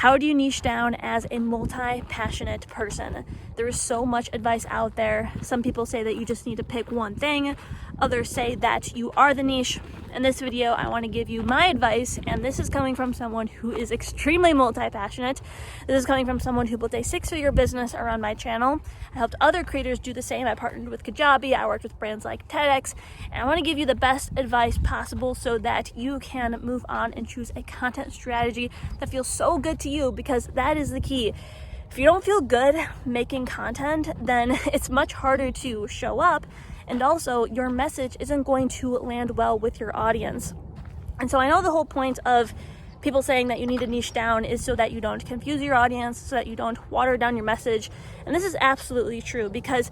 How do you niche down as a multi-passionate person? There is so much advice out there. Some people say that you just need to pick one thing. Others say that you are the niche. In this video, I want to give you my advice, and this is coming from someone who is extremely multi-passionate. This is coming from someone who built a 6-figure business around my channel. I helped other creators do the same. I partnered with Kajabi. I worked with brands like TEDx, and I want to give you the best advice possible so that you can move on and choose a content strategy that feels so good to you, because that is the key. If you don't feel good making content, then it's much harder to show up, and also your message isn't going to land well with your audience. And so I know the whole point of people saying that you need to niche down is so that you don't confuse your audience, so that you don't water down your message. And this is absolutely true, because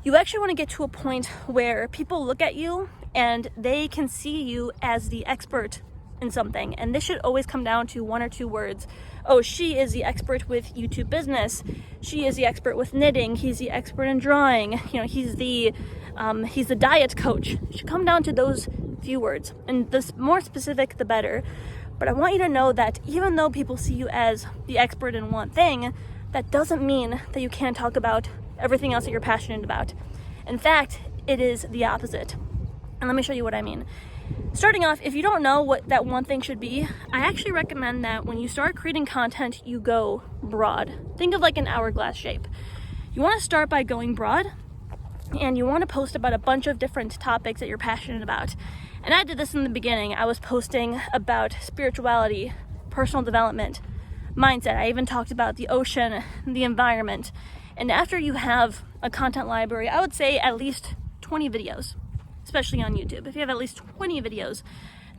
you actually want to get to a point where people look at you and they can see you as the expert in something. And this should always come down to one or two words. Oh, she is the expert with YouTube business. She is the expert with knitting. He's the expert in drawing. He's the diet coach. It should come down to those few words. And the more specific, the better. But I want you to know that even though people see you as the expert in one thing, that doesn't mean that you can't talk about everything else that you're passionate about. In fact, it is the opposite. And let me show you what I mean. Starting off, if you don't know what that one thing should be, I actually recommend that when you start creating content, you go broad. Think of like an hourglass shape. You want to start by going broad, and you want to post about a bunch of different topics that you're passionate about. And I did this in the beginning. I was posting about spirituality, personal development, mindset. I even talked about the ocean, the environment. And after you have a content library, I would say at least 20 videos. Especially on YouTube. If you have at least 20 videos,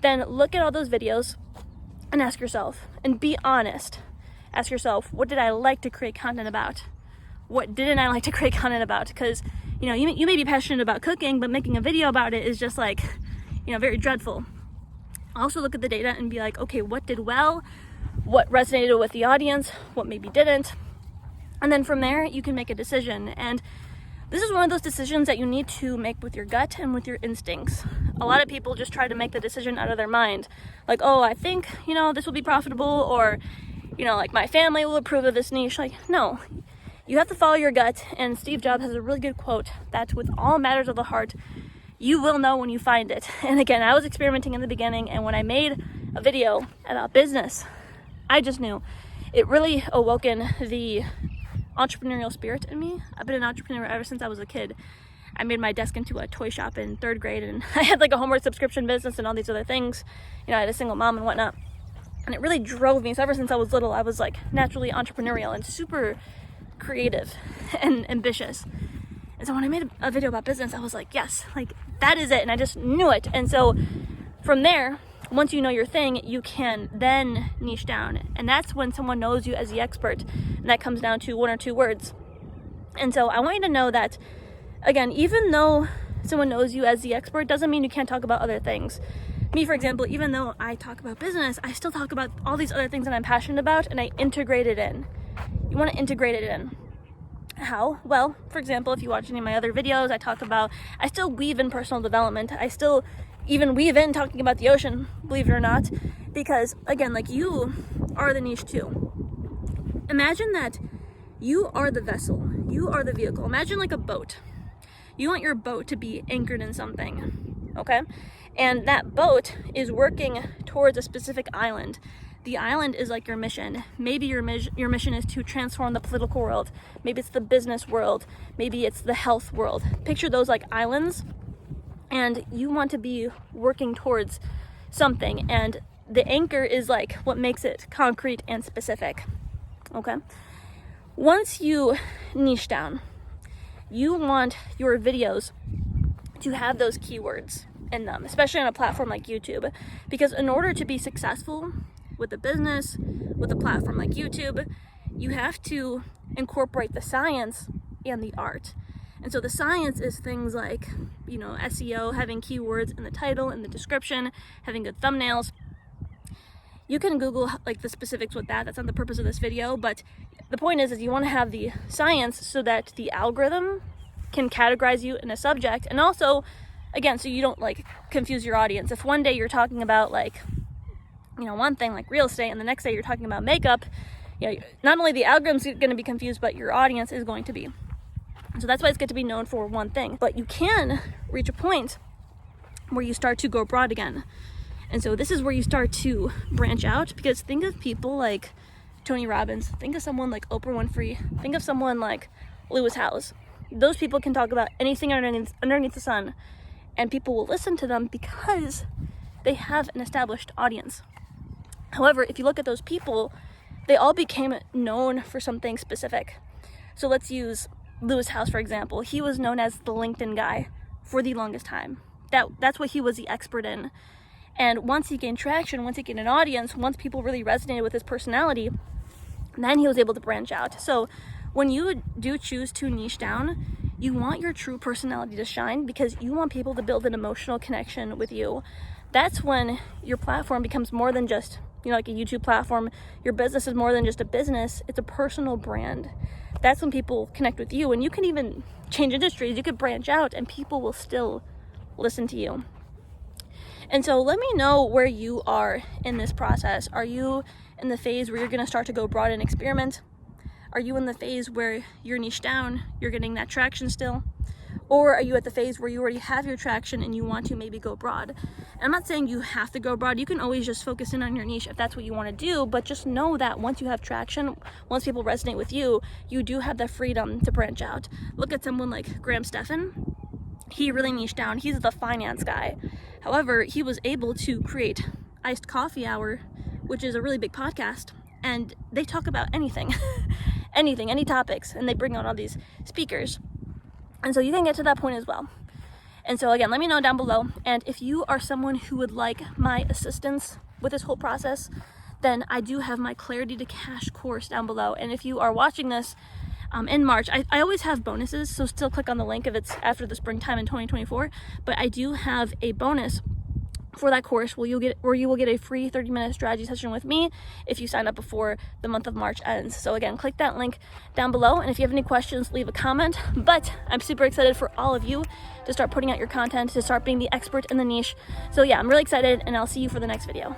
then look at all those videos and ask yourself, and be honest. Ask yourself, what did I like to create content about? What didn't I like to create content about? Because, you may be passionate about cooking, but making a video about it is just like, very dreadful. Also look at the data and be like, okay, what did well? What resonated with the audience? What maybe didn't? And then from there, you can make a decision. And this is one of those decisions that you need to make with your gut and with your instincts. A lot of people just try to make the decision out of their mind. Like, oh, I think, this will be profitable, or, like my family will approve of this niche. Like, no, you have to follow your gut. And Steve Jobs has a really good quote that with all matters of the heart, you will know when you find it. And again, I was experimenting in the beginning, and when I made a video about business, I just knew it really awoken the entrepreneurial spirit in me. I've been an entrepreneur ever since I was a kid. I made my desk into a toy shop in 3rd grade, and I had like a homework subscription business and all these other things. I had a single mom and whatnot. And it really drove me. So ever since I was little, I was like naturally entrepreneurial and super creative and ambitious. And so when I made a video about business, I was like, yes, like that is it. And I just knew it. And so from there, once you know your thing, you can then niche down. And that's when someone knows you as the expert. And that comes down to one or two words. And so I want you to know that, again, even though someone knows you as the expert, doesn't mean you can't talk about other things. Me, for example, even though I talk about business, I still talk about all these other things that I'm passionate about, and I integrate it in. You want to integrate it in. How? Well, for example, if you watch any of my other videos, I still weave in personal development. I still even weave in talking about the ocean, believe it or not, because again, like, you are the niche too. Imagine that you are the vessel, you are the vehicle. Imagine like a boat. You want your boat to be anchored in something, okay? And that boat is working towards a specific island. The island is like your mission. Maybe your mission is to transform the political world. Maybe it's the business world. Maybe it's the health world. Picture those like islands. And you want to be working towards something, and the anchor is like what makes it concrete and specific. Okay? Once you niche down, you want your videos to have those keywords in them, especially on a platform like YouTube, because in order to be successful with a business, with a platform like YouTube, you have to incorporate the science and the art. And so the science is things like, SEO, having keywords in the title, in the description, having good thumbnails. You can Google like the specifics with that. That's not the purpose of this video, but the point is you want to have the science so that the algorithm can categorize you in a subject. And also, again, so you don't like confuse your audience. If one day you're talking about like, one thing like real estate, and the next day you're talking about makeup, not only the algorithm's going to be confused, but your audience is going to be. So that's why it's good to be known for one thing. But you can reach a point where you start to go broad again. And so this is where you start to branch out, because think of people like Tony Robbins, think of someone like Oprah Winfrey, think of someone like Lewis Howes. Those people can talk about anything underneath the sun, and people will listen to them because they have an established audience. However, if you look at those people, they all became known for something specific. So let's use Lewis Howes, for example. He was known as the LinkedIn guy for the longest time. That's what he was the expert in. And once he gained traction, once he gained an audience, once people really resonated with his personality, then he was able to branch out. So when you do choose to niche down, you want your true personality to shine, because you want people to build an emotional connection with you. That's when your platform becomes more than just, like a YouTube platform. Your business is more than just a business. It's a personal brand. That's when people connect with you. And you can even change industries. You could branch out and people will still listen to you. And so let me know where you are in this process. Are you in the phase where you're going to start to go broad and experiment? Are you in the phase where you're niche down, you're getting that traction still? Or are you at the phase where you already have your traction and you want to maybe go broad? And I'm not saying you have to go broad. You can always just focus in on your niche if that's what you want to do, but just know that once you have traction, once people resonate with you, you do have the freedom to branch out. Look at someone like Graham Stephan. He really niched down. He's the finance guy. However, he was able to create Iced Coffee Hour, which is a really big podcast, and they talk about anything, any topics, and they bring on all these speakers. And so you can get to that point as well. And so again, let me know down below. And if you are someone who would like my assistance with this whole process, then I do have my Clarity to Cash course down below. And if you are watching this in March, I always have bonuses, so still click on the link if it's after the springtime in 2024. But I do have a bonus for that course where you will get a free 30-minute strategy session with me if you sign up before the month of March ends. So again, click that link down below, and if you have any questions, leave a comment. But I'm super excited for all of you to start putting out your content, to start being the expert in the niche. So yeah, I'm really excited, and I'll see you for the next video.